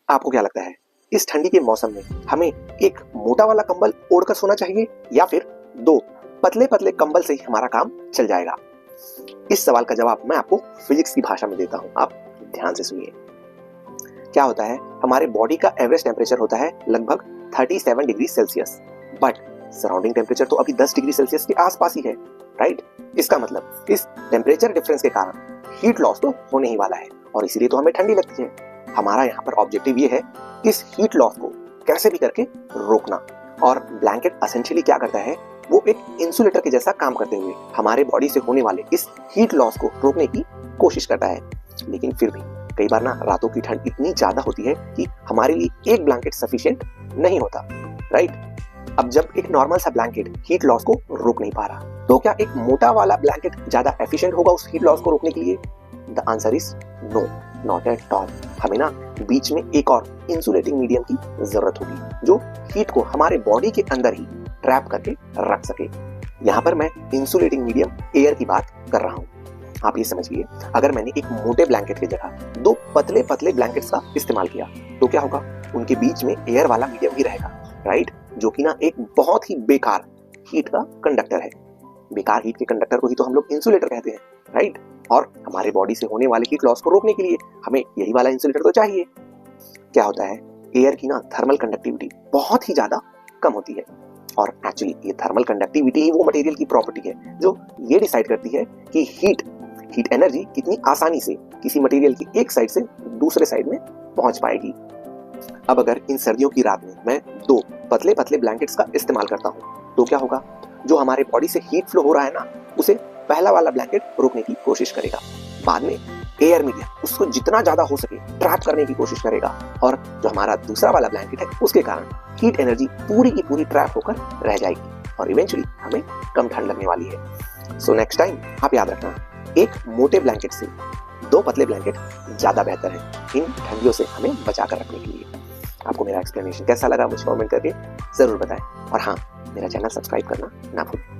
आपको क्या लगता है, इस ठंडी के मौसम में हमें एक मोटा वाला कंबल ओढ़कर सोना चाहिए या फिर दो पतले पतले कंबल से ही हमारा काम चल जाएगा? इस सवाल का जवाब मैं आपको फिजिक्स की भाषा में देता हूं, आप ध्यान से सुनिए। क्या होता है, हमारे बॉडी का एवरेज टेम्परेचर होता है लगभग 37 degree Celsius, but surrounding temperature तो अभी 10 डिग्री सेल्सियस के आसपास ही है, राइट? इसका मतलब इस टेम्परेचर डिफरेंस के कारण हीट लॉस तो होने ही वाला है और इसीलिए तो हमें ठंडी लगती है। हमारा यहाँ पर ऑब्जेक्टिव ये है इस हीट लॉस को कैसे भी करके रोकना। और ब्लैंकेट एसेंशियली क्या करता है, वो एक इंसुलेटर के जैसा काम करते हुए हमारे बॉडी से होने वाले इस हीट लॉस को रोकने की कोशिश करता है। लेकिन फिर भी कई बार ना रातों की ठंड इतनी ज्यादा होती है कि हमारे लिए एक ब्लैंकेट सफिशिएंट नहीं होता, राइट? अब जब एक नॉर्मल सा ब्लैंकेट हीट लॉस को रोक नहीं पा रहा, तो क्या एक मोटा वाला ब्लैंकेट ज्यादा एफिशिएंट होगा उस हीट लॉस को रोकने के लिए? The answer is no, not at all. हमें ना बीच में एक और इंसुलेटिंग मीडियम की जरूरत होगी जो हीट को हमारे बॉडी के अंदर ही ट्रैप करके रख सके। यहाँ पर मैं इंसुलेटिंग मीडियम एयर की बात कर रहा हूँ। आप ये समझिए, अगर मैंने एक मोटे ब्लैंकेट की जगह दो पतले पतले ब्लैंकेट्स का इस्तेमाल किया तो क्या होगा, उनके बीच में एयर वाला मीडियम ही रहेगा, राइट? जो कि ना एक बहुत ही बेकार हीट का कंडक्टर है। बेकार हीट के कंडक्टर को ही तो हम लोग इंसुलेटर कहते हैं, राइट? और हमारे बॉडी से होने वाले हीट लॉस को रोकने के लिए हमें यही वाला इंसुलेटर तो चाहिए। क्या होता है, एयर की ना थर्मल कंडक्टिविटी बहुत ही ज्यादा कम होती है और एक्चुअली ये थर्मल कंडक्टिविटी ही वो मटेरियल की प्रॉपर्टी है जो ये डिसाइड करती है कि हीट एनर्जी कितनी आसानी से किसी मटेरियल की एक साइड से दूसरे साइड में पहुंच पाएगी। अब अगर इन सर्दियों की रात में मैं दो पतले पतले ब्लैंकेट्स का इस्तेमाल करता हूँ तो क्या होगा, जो हमारे बॉडी से हीट फ्लो हो रहा है ना, उसे पहला वाला ब्लैंकेट रोकने की कोशिश करेगा। बाद में एयर मीडियम उसको जितना ज्यादा हो सके ट्रैप करने की कोशिश करेगा और जो हमारा दूसरा वाला ब्लैंकेट है उसके कारण हीट एनर्जी पूरी की पूरी ट्रैप होकर रह जाएगी और इवेंचुअली हमें कम ठंड लगने वाली है। सो नेक्स्ट टाइम आप याद रखना, एक मोटे ब्लैंकेट से दो पतले ब्लैंकेट ज्यादा बेहतर है इन ठंडियों से हमें बचा कर रखने के लिए। आपको मेरा एक्सप्लेनेशन कैसा लगा मुझे कमेंट करके जरूर बताएं और हाँ, मेरा चैनल सब्सक्राइब करना ना भूलें।